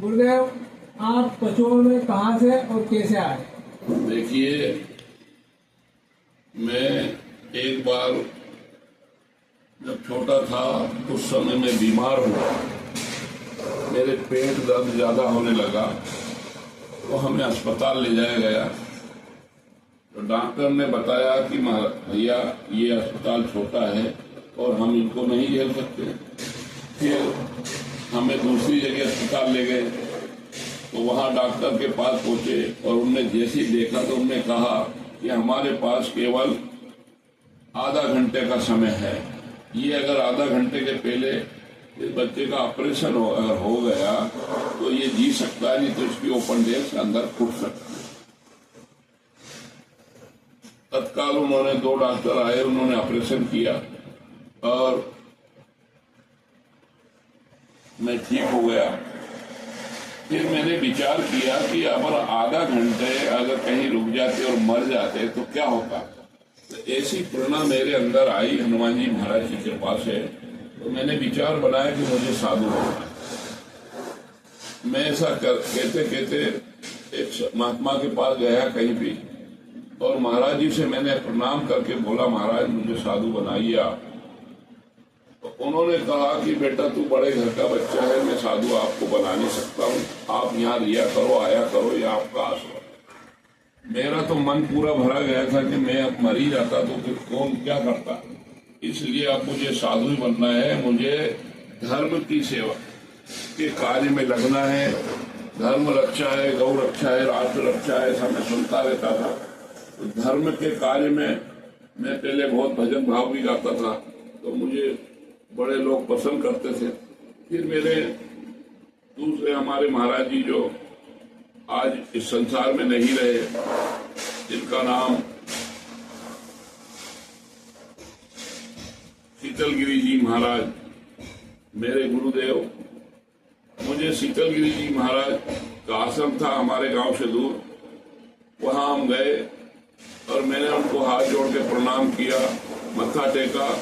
गुरुदेव, आप पचोर में कहाँ से और कैसे आए? देखिए, मैं एक बार जब छोटा था उस समय मैं बीमार हुआ, मेरे पेट दर्द ज्यादा होने लगा तो हमें अस्पताल ले जाया गया। तो डॉक्टर ने बताया कि भैया ये अस्पताल छोटा है और हम इनको नहीं झेल सकते। फिर हमें दूसरी जगह अस्पताल ले गए तो वहाँ डॉक्टर के पास पहुंचे और उनने जैसे ही देखा तो उन्होंने कहा कि हमारे पास केवल आधा घंटे का समय है, ये अगर आधा घंटे के पहले इस बच्चे का ऑपरेशन अगर हो गया तो ये जी सकता है, नहीं तो इसकी ओपन डेल से अंदर फूट सकता है। तत्काल उन्होंने 2 डॉक्टर आए, उन्होंने ऑपरेशन किया और मैं ठीक हो गया। फिर मैंने विचार किया कि अगर आधा घंटे अगर कहीं रुक जाते और मर जाते तो क्या होता। तो ऐसी प्रेरणा मेरे अंदर आई हनुमान जी महाराज की कृपा से। तो मैंने विचार बनाया कि मुझे साधु बनना है। मैं ऐसा कहते कहते एक महात्मा के पास गया कहीं भी और महाराज जी से मैंने प्रणाम करके बोला, महाराज मुझे साधु बनाइए आप। तो उन्होंने कहा कि बेटा तू बड़े घर का बच्चा है, मैं साधु आपको बना नहीं सकता हूँ, आप यहाँ रिया करो, आया करो, ये आपका आश्रम। मेरा तो मन पूरा भरा गया था कि मैं अब मर ही जाता तो फिर कौन क्या करता, इसलिए अब मुझे साधु ही बनना है। मुझे धर्म की सेवा के कार्य में लगना है। धर्म रक्षा है, गौ रक्षा है, राष्ट्र रक्षा है, ऐसा मैं सुनता रहता था। तो धर्म के कार्य में मैं पहले बहुत भजन भाव भी गाता था तो मुझे बड़े लोग पसंद करते थे। फिर मेरे दूसरे हमारे महाराज जी जो आज इस संसार में नहीं रहे, जिनका नाम शीतलगिरी जी महाराज, मेरे गुरुदेव, मुझे शीतलगिरी जी महाराज का आश्रम था हमारे गांव से दूर, वहां हम गए और मैंने उनको हाथ जोड़ के प्रणाम किया, मत्था टेका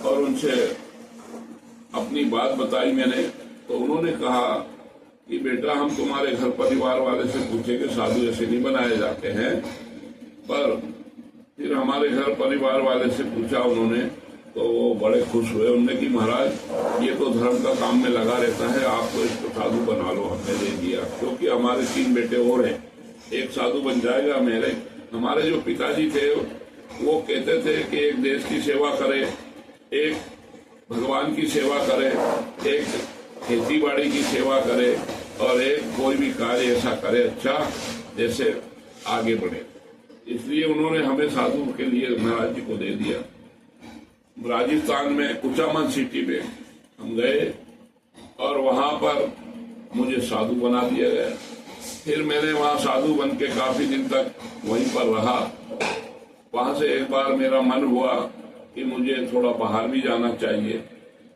और उनसे अपनी बात बताई मैंने। तो उन्होंने कहा कि बेटा हम तुम्हारे घर परिवार वाले से पूछे कि साधु ऐसे नहीं बनाए जाते हैं, पर फिर हमारे घर परिवार वाले से पूछा उन्होंने तो वो बड़े खुश हुए। उन्होंने कि महाराज ये तो धर्म का काम में लगा रहता है, आप तो इसको साधु बना लो। हमने दे दिया क्योंकि हमारे 3 बेटे और हैं, एक साधु बन जाएगा। हमारे जो पिताजी थे वो कहते थे कि एक देश की सेवा करे, एक भगवान की सेवा करे, एक खेती बाड़ी की सेवा करे और एक कोई भी कार्य ऐसा करे अच्छा जैसे आगे बढ़े। इसलिए उन्होंने हमें साधु के लिए महाराज जी को दे दिया। राजस्थान में कुचामन सिटी में हम गए और वहां पर मुझे साधु बना दिया गया। फिर मैंने वहां साधु बन के काफी दिन तक वहीं पर रहा। वहां से एक बार मेरा मन हुआ कि मुझे थोड़ा बाहर भी जाना चाहिए।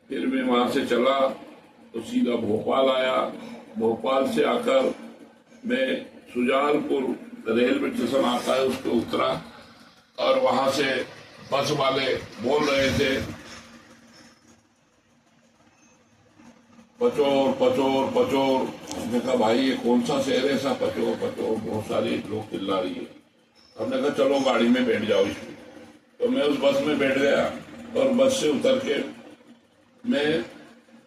फिर मैं वहां से चला तो सीधा भोपाल आया। भोपाल से आकर मैं सुजालपुर रेलवे स्टेशन आता है उस पर उतरा और वहां से बस वाले बोल रहे थे पचोर पचोर पचोर। हमने कहा भाई ये कौन सा शहर है ऐसा पचोर पचोर, बहुत सारे लोग चिल्ला रही है। हमने कहा चलो गाड़ी में बैठ जाओ इसमें। तो मैं उस बस में बैठ गया और बस से उतर के मैं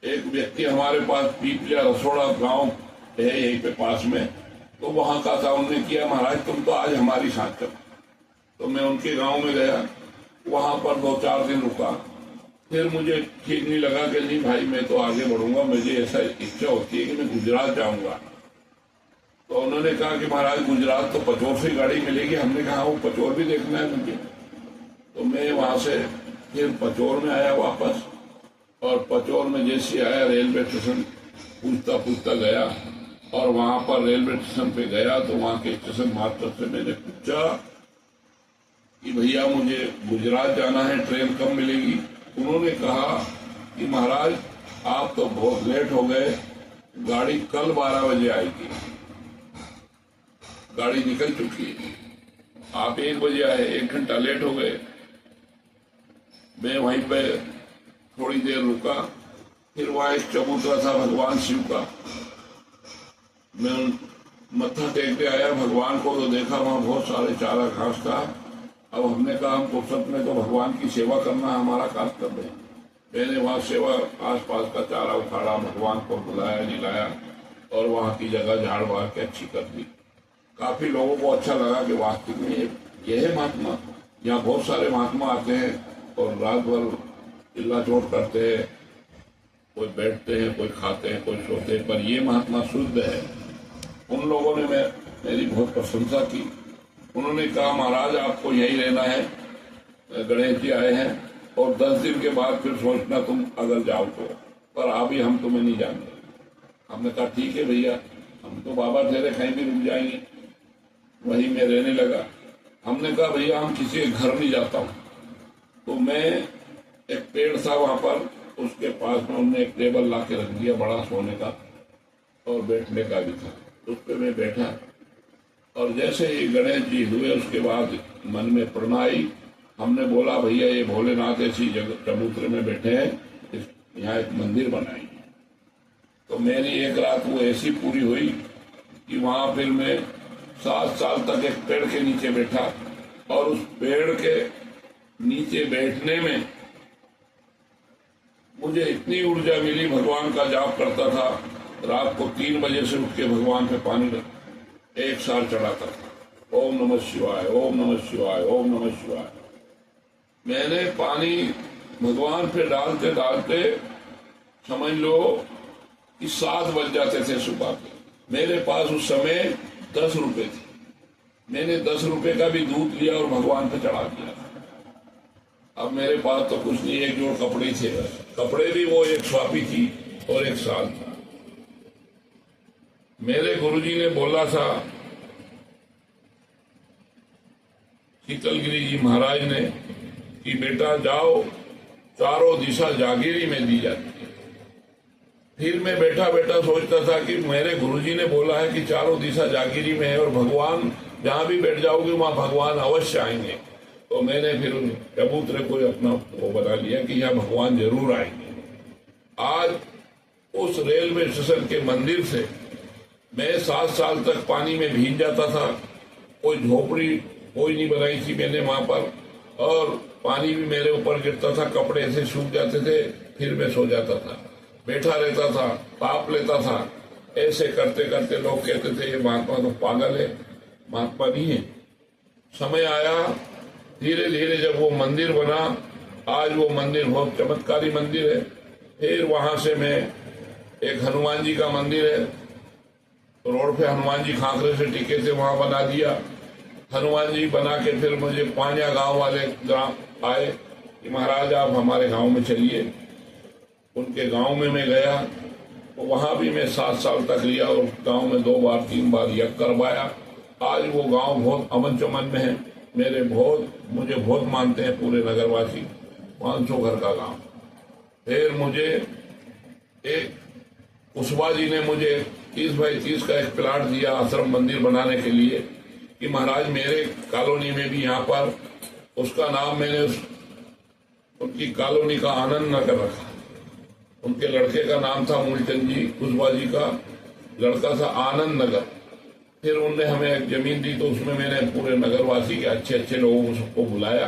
एक व्यक्ति हमारे पास पीपलिया रसोड़ा गांव है यहीं पे पास में, तो वहां का था। उन्होंने किया महाराज तुम तो आज हमारी साथ चलो। तो मैं उनके गांव में गया, वहां पर 2-4 दिन रुका। फिर मुझे ठीक नहीं लगा कि नहीं भाई मैं तो आगे बढ़ूंगा, मुझे ऐसा इच्छा होती है कि मैं गुजरात जाऊंगा। तो उन्होंने कहा कि महाराज गुजरात तो पचोर से गाड़ी मिलेगी। हमने कहा वो पचोर भी देखना है मुझे। तो मैं वहां से फिर पचोर में आया वापस और पचोर में जैसे आया रेलवे स्टेशन पूछता पूछता गया और वहां पर रेलवे स्टेशन पे गया तो वहां के स्टेशन मास्टर से मैंने पूछा कि भैया मुझे गुजरात जाना है, ट्रेन कब मिलेगी। उन्होंने कहा कि महाराज आप तो बहुत लेट हो गए, गाड़ी कल 12 बजे आएगी, गाड़ी निकल चुकी है, आप 1 बजे आए, 1 घंटा लेट हो गए। मैं वहीं पे थोड़ी देर रुका। फिर वहां एक चबूतरा था भगवान शिव का, मैं मत्था टेकते आया भगवान को, तो देखा वहाँ बहुत सारे चारा घास था। अब हमने कहा हम फुर्सत में तो भगवान की सेवा करना हमारा कर्तव्य है। मैंने वहाँ सेवा आसपास का चारा उखाड़ा, भगवान को बुलाया जिलाया और वहाँ की जगह झाड़ बाड़ के अच्छी कर दी। काफी लोगों को अच्छा लगा कि वास्तविक में यह है महात्मा। यहाँ बहुत सारे महात्मा आते हैं और रात भर चिल्ला चोट करते हैं, कोई बैठते हैं, कोई खाते हैं, कोई सोते हैं, पर ये महात्मा शुद्ध है। उन लोगों ने मेरी बहुत प्रशंसा की। उन्होंने कहा महाराज आपको यही रहना है, गणेश जी आए हैं और 10 दिन के बाद फिर सोचना तुम अगर जाओ तो, पर अभी हम तुम्हें नहीं जानते। हमने कहा ठीक है भैया, हम तो बाबा ठहरे कहीं भी रुक जाएंगे। वहीं मैं रहने लगा। हमने कहा भैया हम किसी के घर नहीं जाता हूँ। तो मैं एक पेड़ था वहां पर, उसके पास में उन्होंने एक टेबल ला के रख दिया बड़ा सोने का और बैठने का भी था। उस पर मैं बैठा और जैसे ही गणेश जी हुए उसके बाद मन में प्रेरणा आई। हमने बोला भैया ये भोलेनाथ ऐसी जगह चबूतरे में बैठे हैं, यहाँ एक मंदिर बनाएंगे। तो मेरी एक रात वो ऐसी पूरी हुई कि वहां फिर मैं 7 साल तक एक पेड़ के नीचे बैठा और उस पेड़ के नीचे बैठने में मुझे इतनी ऊर्जा मिली। भगवान का जाप करता था, रात को 3 बजे से उठ के भगवान पे पानी एक साल चढ़ाता था। ओम नमः शिवाय, ओम नमः शिवाय, ओम नमः शिवाय। मैंने पानी भगवान पे डालते डालते समझ लो कि 7 बज जाते थे सुबह के। मेरे पास उस समय 10 रुपए थे। मैंने 10 रुपए का भी दूध लिया और भगवान पे चढ़ा दिया। अब मेरे पास तो कुछ नहीं, एक जोड़ कपड़े थे, कपड़े भी वो एक स्वापी थी और एक साल था। मेरे गुरुजी ने बोला था, शीतलगिरी जी महाराज ने, कि बेटा जाओ, चारों दिशा जागीरी में दी जाती है। फिर मैं बैठा बैठा सोचता था कि मेरे गुरुजी ने बोला है कि चारों दिशा जागीरी में है और भगवान जहां भी बैठ जाओगे वहां भगवान अवश्य आएंगे। तो मैंने फिर उन चबूतरे को अपना वो बना लिया कि यहाँ भगवान जरूर आएंगे। आज उस रेलवे स्टेशन के मंदिर से मैं 7 साल तक पानी में भीग जाता था। कोई झोपड़ी कोई नहीं बनाई थी मैंने वहां पर, और पानी भी मेरे ऊपर गिरता था, कपड़े ऐसे सूख जाते थे, फिर मैं सो जाता था, बैठा रहता था, ताप लेता था। ऐसे करते करते लोग कहते थे ये महात्मा तो पागल है, महात्मा नहीं है। समय आया, धीरे धीरे जब वो मंदिर बना, आज वो मंदिर बहुत चमत्कारी मंदिर है। फिर वहां से मैं एक हनुमान जी का मंदिर है, रोड पे हनुमान जी खाकरे से टिके थे, वहां बना दिया। हनुमान जी बना के फिर मुझे पांजा गांव वाले ग्राम आए कि महाराज आप हमारे गांव में चलिए। उनके गांव में मैं गया, तो वहां भी मैं 7 साल तक लिया और गांव में 2 बार 3 बार यज्ञ करवाया। आज वो गांव बहुत अमन चमन में है। मुझे बहुत मानते हैं पूरे नगरवासी। 500 घर का गांव। फिर मुझे एक कुशवा जी ने मुझे 30 बाई 30 का एक प्लाट दिया आश्रम मंदिर बनाने के लिए, कि महाराज मेरे कॉलोनी में भी यहाँ पर, उसका नाम मैंने उनकी कॉलोनी का आनंद नगर रखा। उनके लड़के का नाम था मूलचंद जी, कुशवा जी का लड़का था आनंद नगर। फिर उनने हमें एक जमीन दी, तो उसमें मैंने पूरे नगरवासी के अच्छे अच्छे लोगों को सबको बुलाया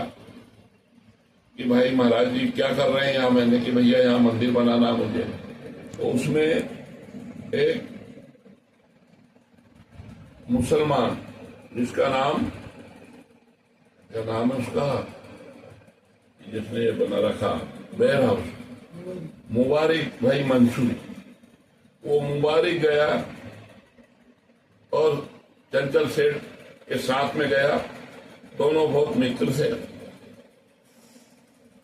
कि भाई महाराज जी क्या कर रहे हैं यहाँ। मैंने कि भैया यहाँ मंदिर बनाना मुझे। तो उसमें एक मुसलमान, जिसका नाम, क्या नाम है उसका, जिसने ये बना रखा वेयर हाउस, मुबारक भाई मंसूरी। वो मुबारक गया और चंचल सेठ के साथ में गया, दोनों बहुत मित्र थे।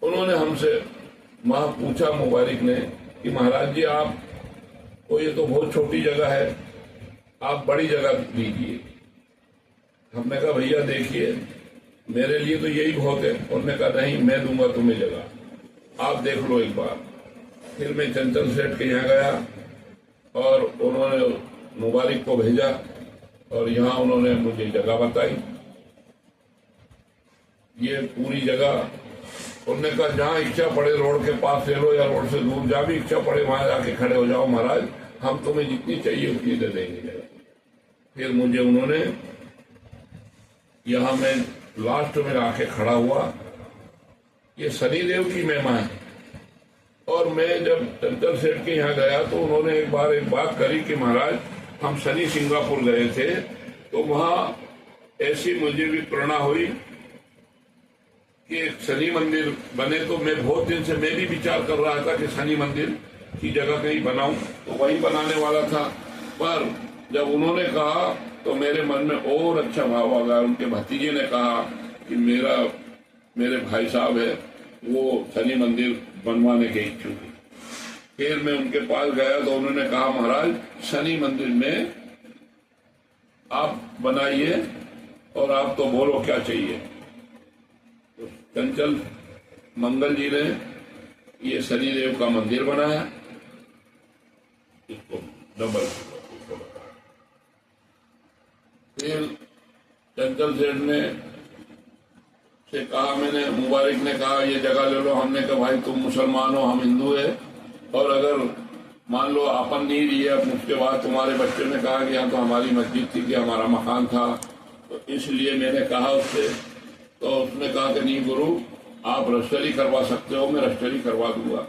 उन्होंने हमसे वहां पूछा मुबारक ने कि महाराज जी आप को ये तो बहुत छोटी जगह है, आप बड़ी जगह दीजिए। हमने कहा भैया देखिए मेरे लिए तो यही बहुत है। उन्होंने कहा नहीं मैं दूंगा तुम्हें जगह, आप देख लो एक बार। फिर मैं चंचल सेठ के यहाँ गया और उन्होंने मुबारक को भेजा और यहाँ उन्होंने मुझे जगह बताई। ये पूरी जगह, उन्होंने कहा जहाँ इच्छा पड़े रोड के पास ले लो या रोड से दूर, जहाँ भी इच्छा पड़े वहां जाके खड़े हो जाओ महाराज, हम तुम्हें जितनी चाहिए उतनी दे देंगे जगह। फिर मुझे उन्होंने, यहां मैं लास्ट में आके खड़ा हुआ, ये शनिदेव की महिमा है। और मैं जब चंचल सेठ के यहाँ गया तो उन्होंने एक बात करी कि महाराज हम शनि सिंगापुर गए थे तो वहां ऐसी मुझे भी प्रेरणा हुई कि एक शनि मंदिर बने। तो मैं बहुत दिन से मैं भी विचार कर रहा था कि शनि मंदिर की जगह कहीं बनाऊं, तो वहीं बनाने वाला था। पर जब उन्होंने कहा तो मेरे मन में और अच्छा भाव आ गया। उनके भतीजे ने कहा कि मेरे भाई साहब है वो शनि मंदिर बनवाने के इच्छुक है। फिर मैं उनके पास गया तो उन्होंने कहा महाराज शनि मंदिर में आप बनाइए और आप तो बोलो क्या चाहिए। तो चंचल मंगल जी ने ये शनिदेव का मंदिर बनाया, इसको डबल। फिर चंचल सेठ ने से कहा, मैंने मुबारक ने कहा ये जगह ले लो। हमने कहा भाई तुम मुसलमान हो हम हिंदू है, और अगर मान लो आपन नहीं रही है, उसके बाद तुम्हारे बच्चे ने कहा कि यहाँ तो हमारी मस्जिद थी कि हमारा मकान था, तो इसलिए मैंने कहा उससे। तो उसने कहा कि नहीं गुरु आप रजिस्ट्री करवा सकते हो, मैं रजिस्ट्री करवा दूंगा।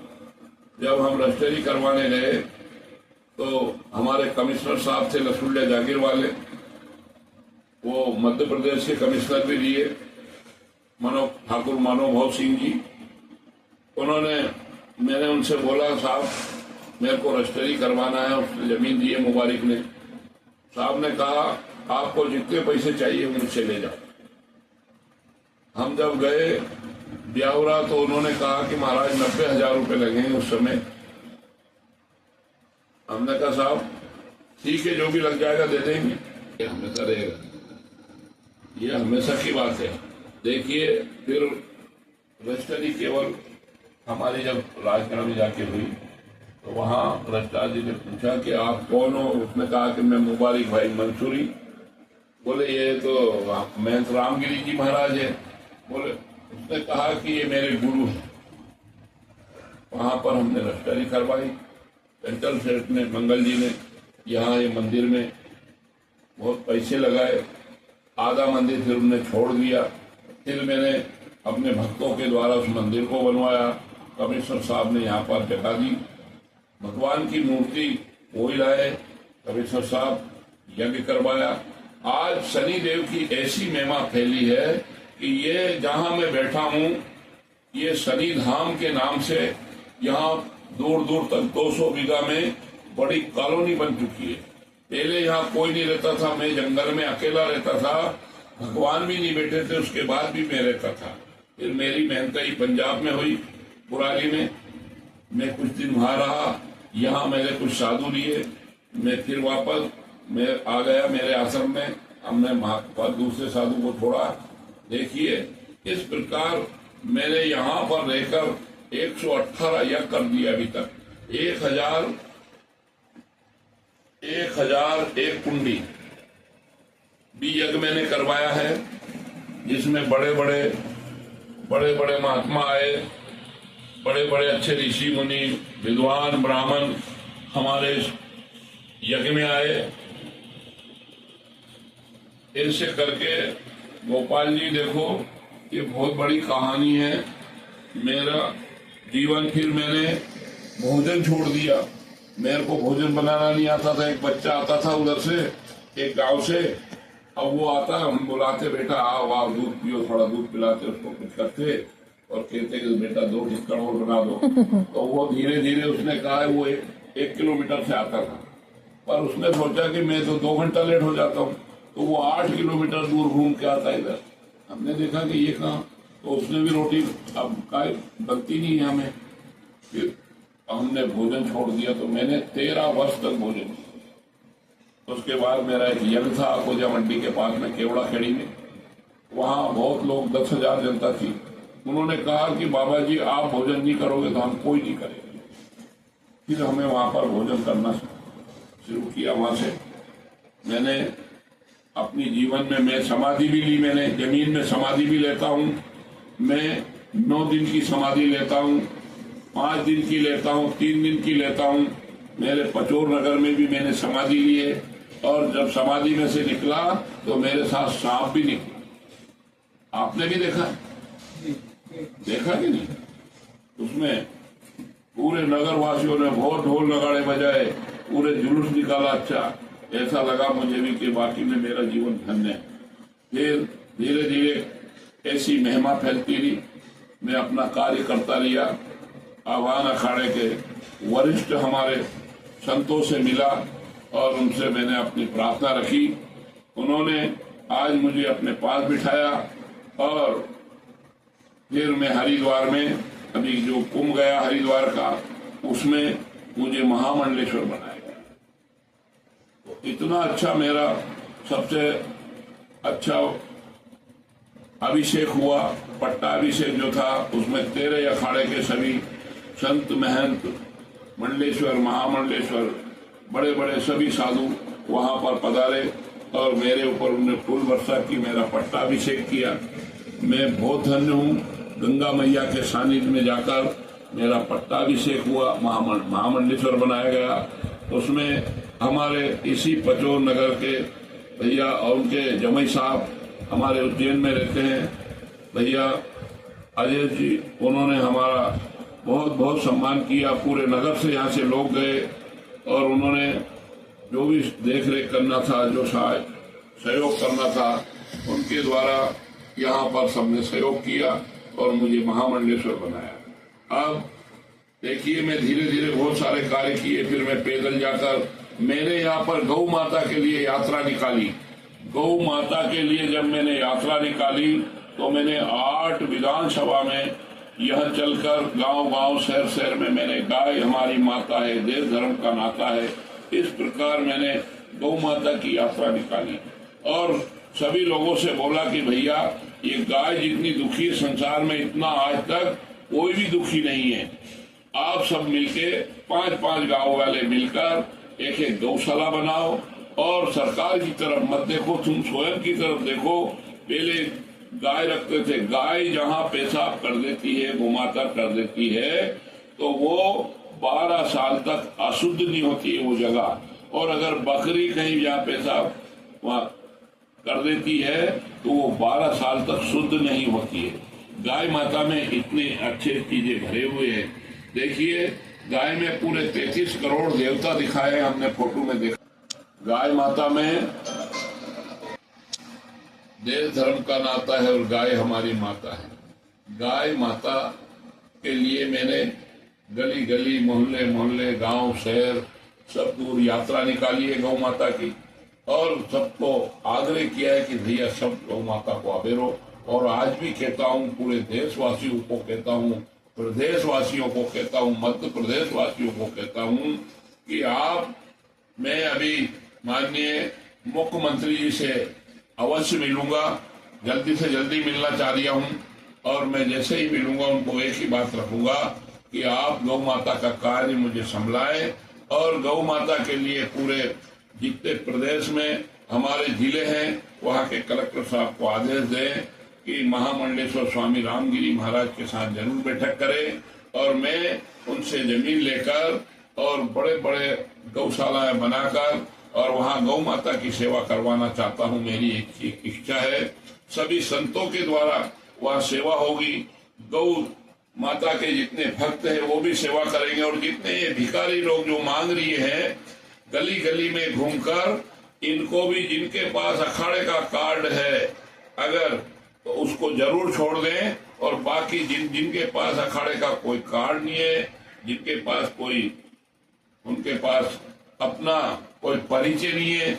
जब हम रजिस्ट्री करवाने गए तो हमारे कमिश्नर साहब थे लसुल्ले जागीर वाले, वो मध्य प्रदेश के कमिश्नर भी लिए, ठाकुर मनोभाव सिंह जी। मैंने उनसे बोला साहब मेरे को रजिस्ट्री करवाना है, उसने जमीन दी है मुबारक ने। साहब ने कहा आपको जितने पैसे चाहिए मुझसे ले जाओ। हम जब गए ब्यावरा तो उन्होंने कहा कि महाराज 90,000 रुपये लगेंगे उस समय। हमने कहा साहब ठीक है जो भी लग जाएगा दे देंगे, ये हमेशा रहेगा, ये हमेशा की बात है। देखिए फिर रजिस्ट्री केवल हमारी जब राजगढ़ में जाके हुई तो वहाँ रजिस्ट्रार जी ने पूछा कि आप कौन हो। उसने कहा कि मैं मुबारक भाई मंसूरी। बोले ये तो महंत रामगिरी जी महाराज है। बोले उसने कहा कि ये मेरे गुरु हैं। वहां पर हमने रजिस्ट्री करवाई। चंचल सेठ ने मंगल जी ने यहाँ ये मंदिर में बहुत पैसे लगाए। आधा मंदिर फिर उन्होंने छोड़ दिया। फिर मैंने अपने भक्तों के द्वारा उस मंदिर को बनवाया। कमिश्नर साहब ने यहाँ पर जगह दी, भगवान की मूर्ति वही लाए, कमिश्नर साहब यज्ञ करवाया। आज शनि देव की ऐसी महिमा फैली है कि ये जहाँ मैं बैठा हूँ ये शनि धाम के नाम से यहाँ दूर दूर तक 200 बीघा में बड़ी कॉलोनी बन चुकी है। पहले यहाँ कोई नहीं रहता था, मैं जंगल में अकेला रहता था, भगवान भी नहीं बैठे थे, उसके बाद भी मैं रहता था। फिर मेरी मेहनताई पंजाब में हुई, पुराली में। मैं कुछ दिन वहां रहा, यहाँ मैंने कुछ साधु लिए, मैं फिर वापस मैं आ गया मेरे आश्रम में। हमने दूसरे साधु को छोड़ा। देखिए इस प्रकार मैंने यहाँ पर रहकर 118 यज्ञ कर दिया अभी तक। 1001 कुंडी भी यज्ञ मैंने करवाया है, जिसमें बड़े बड़े महात्मा आए, बड़े बड़े अच्छे ऋषि मुनि विद्वान ब्राह्मण हमारे यज्ञ में आए। ऐसे करके गोपाल जी देखो ये बहुत बड़ी कहानी है। मेरा जीवन, फिर मैंने भोजन छोड़ दिया। मेरे को भोजन बनाना नहीं आता था। एक बच्चा आता था उधर से, एक गांव से, अब वो आता, हम बुलाते बेटा आओ आओ दूध पियो, थोड़ा दूध पिलाते, उसको कुछ करते और कहते कि बेटा 2 ढक्कन और बना दो। तो वो धीरे धीरे उसने कहा वो 1 किलोमीटर से आता था, पर उसने सोचा कि मैं तो 2 घंटा लेट हो जाता हूँ, तो वो 8 किलोमीटर दूर घूम के आता इधर। हमने देखा कि ये कहाँ, तो उसने भी रोटी अब काय बनती नहीं है हमें। फिर हमने भोजन छोड़ दिया। तो मैंने 13 वर्ष तक भोजन किया। उसके बाद मेरा एक यज्ञ था अकोजा मंडी के पास में, केवड़ा खेड़ी में। वहाँ बहुत लोग 10,000 जनता थी। उन्होंने कहा कि बाबा जी आप भोजन नहीं करोगे तो हम कोई नहीं करेंगे। फिर हमें वहां पर भोजन करना शुरू किया। वहां से मैंने अपनी जीवन में मैं समाधि भी ली। मैंने जमीन में समाधि भी लेता हूँ। मैं 9 दिन की समाधि लेता हूँ, 5 दिन की लेता हूँ, 3 दिन की लेता हूँ। मेरे पचोर नगर में भी मैंने समाधि ली है। और जब समाधि में से निकला तो मेरे साथ सांप भी निकला। आपने भी देखा कि नहीं? उसमें पूरे नगर वासियों ने बहुत ढोल नगाड़े बजाए, पूरे जुलूस निकाला। अच्छा, ऐसा लगा मुझे भी कि बाकी में मेरा जीवन धन्य है। फिर धीरे धीरे ऐसी महिमा फैलती रही, मैं अपना कार्य करता लिया। आह्वान अखाड़े के वरिष्ठ हमारे संतों से मिला और उनसे मैंने अपनी प्रार्थना रखी। उन्होंने आज मुझे अपने पास बिठाया और फिर मैं हरिद्वार में, अभी जो कुंभ गया हरिद्वार का, उसमें मुझे महामंडलेश्वर बनाया गया। तो इतना अच्छा मेरा सबसे अच्छा अभिषेक हुआ। पट्टाभिषेक जो था उसमें 13 अखाड़े के सभी संत महंत, मंडलेश्वर, महामंडलेश्वर, बड़े बड़े सभी साधु वहां पर पधारे और मेरे ऊपर उन्होंने फूल वर्षा की, मेरा पट्टाभिषेक किया। मैं बहुत धन्य हूँ। गंगा मैया के सानिध्य में जाकर मेरा पट्टाभिषेक हुआ, महामंडलेश्वर बनाया गया। उसमें हमारे इसी पचोर नगर के भैया और उनके जमाई साहब हमारे उज्जैन में रहते हैं, भैया अजय जी, उन्होंने हमारा बहुत बहुत सम्मान किया। पूरे नगर से यहाँ से लोग गए और उन्होंने जो भी देख रेख करना था, जो सहयोग करना था, उनके द्वारा यहाँ पर सबने सहयोग किया और मुझे महामंडलेश्वर बनाया। अब देखिए, मैं धीरे धीरे बहुत सारे कार्य किए। फिर मैं पैदल जाकर, मैंने यहाँ पर गौ माता के लिए यात्रा निकाली। गौ माता के लिए जब मैंने यात्रा निकाली तो मैंने 8 विधानसभा में यह चलकर गांव गांव, शहर शहर में मैंने गाय हमारी माता है, देश धर्म का नाता है, इस प्रकार मैंने गौ माता की यात्रा निकाली और सभी लोगों से बोला कि भैया, ये गाय जितनी दुखी है संसार में, इतना आज तक कोई भी दुखी नहीं है। आप सब मिलके 5-5 गांव वाले मिलकर एक गौशाला बनाओ और सरकार की तरफ मत देखो, तुम स्वयं की तरफ देखो। पहले गाय रखते थे, गाय जहाँ पेशाब कर देती है, गोमाता कर देती है, तो वो 12 साल तक अशुद्ध नहीं होती है वो जगह। और अगर बकरी कहीं जहाँ पेशाब वहाँ कर देती है तो वो 12 साल तक शुद्ध नहीं होती है। गाय माता में इतने अच्छे चीजें भरे हुए हैं। देखिए, गाय में पूरे 33 करोड़ देवता दिखाए, हमने फोटो में देखा। गाय माता में देश धर्म का नाता है और गाय हमारी माता है। गाय माता के लिए मैंने गली गली, मोहल्ले मोहल्ले, गांव शहर सब दूर यात्रा निकाली है गौ माता की और सबको आग्रह किया है कि भैया सब गौ माता को आबेरो। और आज भी कहता हूँ, पूरे देशवासियों को कहता हूँ, प्रदेशवासियों को कहता हूँ, मध्य प्रदेश वासियों को कहता हूँ कि आप, मैं अभी माननीय मुख्यमंत्री जी से अवश्य मिलूंगा, जल्दी से जल्दी मिलना चाह रहा हूँ। और मैं जैसे ही मिलूंगा उनको एक ही बात रखूंगा कि आप गौ माता का कार्य मुझे संभलाए और गौ माता के लिए पूरे जितने प्रदेश में हमारे जिले हैं वहाँ के कलेक्टर साहब को आदेश दें कि महामंडलेश्वर स्वामी रामगिरी महाराज के साथ जरूर बैठक करें और मैं उनसे जमीन लेकर और बड़े बड़े गौशालाएं बनाकर और वहाँ गौ माता की सेवा करवाना चाहता हूँ। मेरी एक इच्छा है। सभी संतों के द्वारा वहाँ सेवा होगी। गौ माता के जितने भक्त हैं वो भी सेवा करेंगे और जितने ये भिखारी लोग जो मांग रही है, गली गली में घूमकर इनको भी, जिनके पास अखाड़े का कार्ड है अगर, तो उसको जरूर छोड़ दें। और बाकी जिनके पास अखाड़े का कोई कार्ड नहीं है, जिनके पास कोई, उनके पास अपना कोई परिचय नहीं है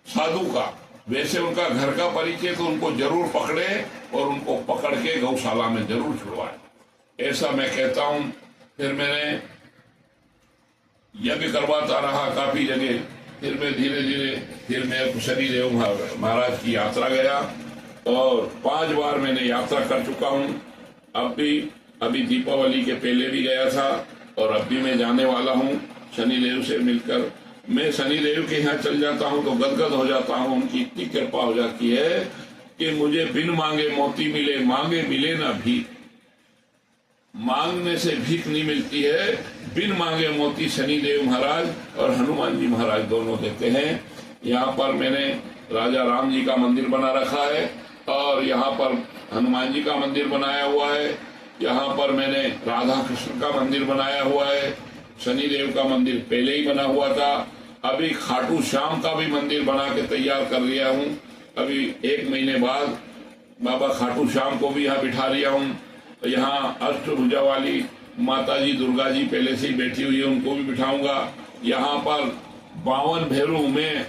साधु का, वैसे उनका घर का परिचय, तो उनको जरूर पकड़े और उनको पकड़ के गौशाला में जरूर छुड़वाए, ऐसा मैं कहता हूँ। फिर मैंने यज्ञ करवाता रहा काफी जगह। फिर मैं धीरे धीरे, फिर मैं शनिदेव महाराज की यात्रा गया और 5 बार मैंने यात्रा कर चुका हूँ। अभी दीपावली के पहले भी गया था और अब भी मैं जाने वाला हूँ। शनिदेव से मिलकर मैं शनिदेव के यहाँ चल जाता हूँ तो गदगद हो जाता हूँ। उनकी इतनी कृपा हो जाती है कि मुझे बिन मांगे मोती मिले, मांगे मिले ना भीख। मांगने से भीख नहीं मिलती है, बिन मांगे मोती शनिदेव महाराज और हनुमान जी महाराज दोनों देते हैं। यहाँ पर मैंने राजा राम जी का मंदिर बना रखा है और यहाँ पर हनुमान जी का मंदिर बनाया हुआ है। यहाँ पर मैंने राधा कृष्ण का मंदिर बनाया हुआ है। शनि देव का मंदिर पहले ही बना हुआ था। अभी खाटू श्याम का भी मंदिर बना के तैयार कर लिया हूँ। अभी 1 महीने बाद बाबा खाटू श्याम को भी यहाँ बिठा लिया हूँ। यहाँ अष्टभुजा वाली माता जी दुर्गा जी पहले से ही बैठी हुई है, उनको भी बिठाऊंगा। यहाँ पर 52 भैरव में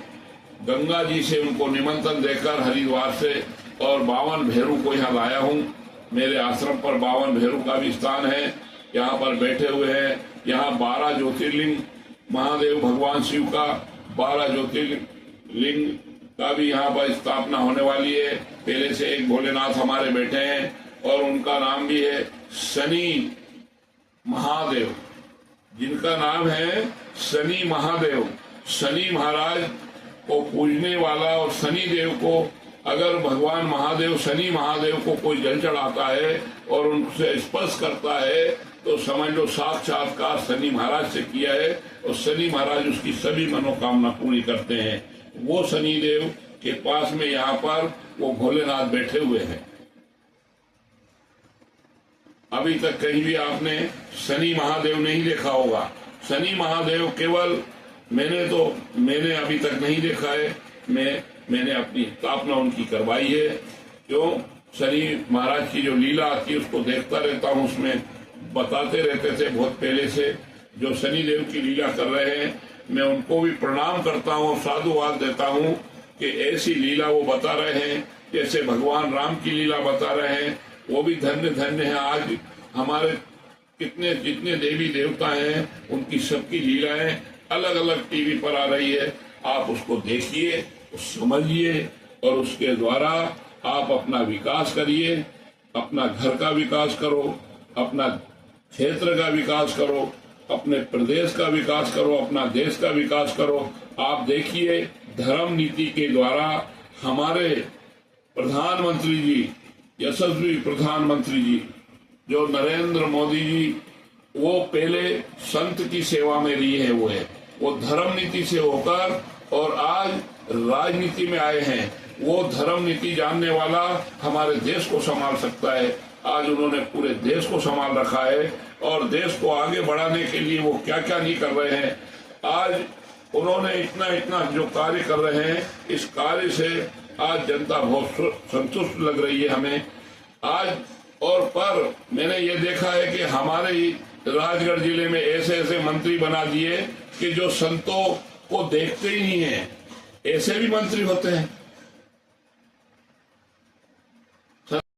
गंगा जी से उनको निमंत्रण देकर हरिद्वार से और 52 भैरव को यहाँ लाया हूँ। मेरे आश्रम पर 52 भैरव का भी स्थान है, यहाँ पर बैठे हुए हैं। यहाँ 12 ज्योतिर्लिंग महादेव भगवान शिव का 12 ज्योतिर्लिंग का भी यहाँ पर स्थापना होने वाली है। पहले से एक भोलेनाथ हमारे बैठे हैं और उनका नाम भी है शनि महादेव, जिनका नाम है शनि महादेव। शनि महाराज को पूजने वाला और शनि देव को अगर भगवान महादेव शनि महादेव को कोई जल चढ़ाता है और उनसे स्पर्श करता है तो समझ लो साक्षात्कार शनि महाराज से किया है और शनि महाराज उसकी सभी मनोकामना पूरी करते हैं। वो शनि देव के पास में यहाँ पर वो भोलेनाथ बैठे हुए हैं। अभी तक कहीं भी आपने शनि महादेव नहीं देखा होगा। शनि महादेव केवल मैंने अभी तक नहीं देखा है। मैंने अपनी स्थापना उनकी करवाई है। क्यों? शनि महाराज की जो लीला आती है उसको देखता रहता हूँ, उसमें बताते रहते थे बहुत पहले से जो शनि देव की लीला कर रहे हैं। मैं उनको भी प्रणाम करता हूँ, साधुवाद देता हूँ कि ऐसी लीला वो बता रहे हैं जैसे भगवान राम की लीला बता रहे हैं। वो भी धन्य धन्य है। आज हमारे जितने देवी देवता हैं उनकी सबकी लीलाएं अलग अलग टीवी पर आ रही है। आप उसको देखिए, समझिए और उसके द्वारा आप अपना विकास करिए। अपना घर का विकास करो, अपना क्षेत्र का विकास करो, अपने प्रदेश का विकास करो, अपना देश का विकास करो। आप देखिए धर्म नीति के द्वारा हमारे प्रधानमंत्री जी, यशस्वी प्रधानमंत्री जी जो नरेंद्र मोदी जी, वो पहले संत की सेवा में रही है। वो धर्म नीति से होकर और आज राजनीति में आए हैं। वो धर्म नीति जानने वाला हमारे देश को संभाल सकता है। आज उन्होंने पूरे देश को संभाल रखा है और देश को आगे बढ़ाने के लिए वो क्या क्या नहीं कर रहे हैं। आज उन्होंने इतना जो कार्य कर रहे हैं, इस कार्य से आज जनता बहुत संतुष्ट लग रही है हमें आज। और पर मैंने ये देखा है कि हमारे ही राजगढ़ जिले में ऐसे मंत्री बना दिए कि जो संतों को देखते ही नहीं है। ऐसे भी मंत्री होते हैं।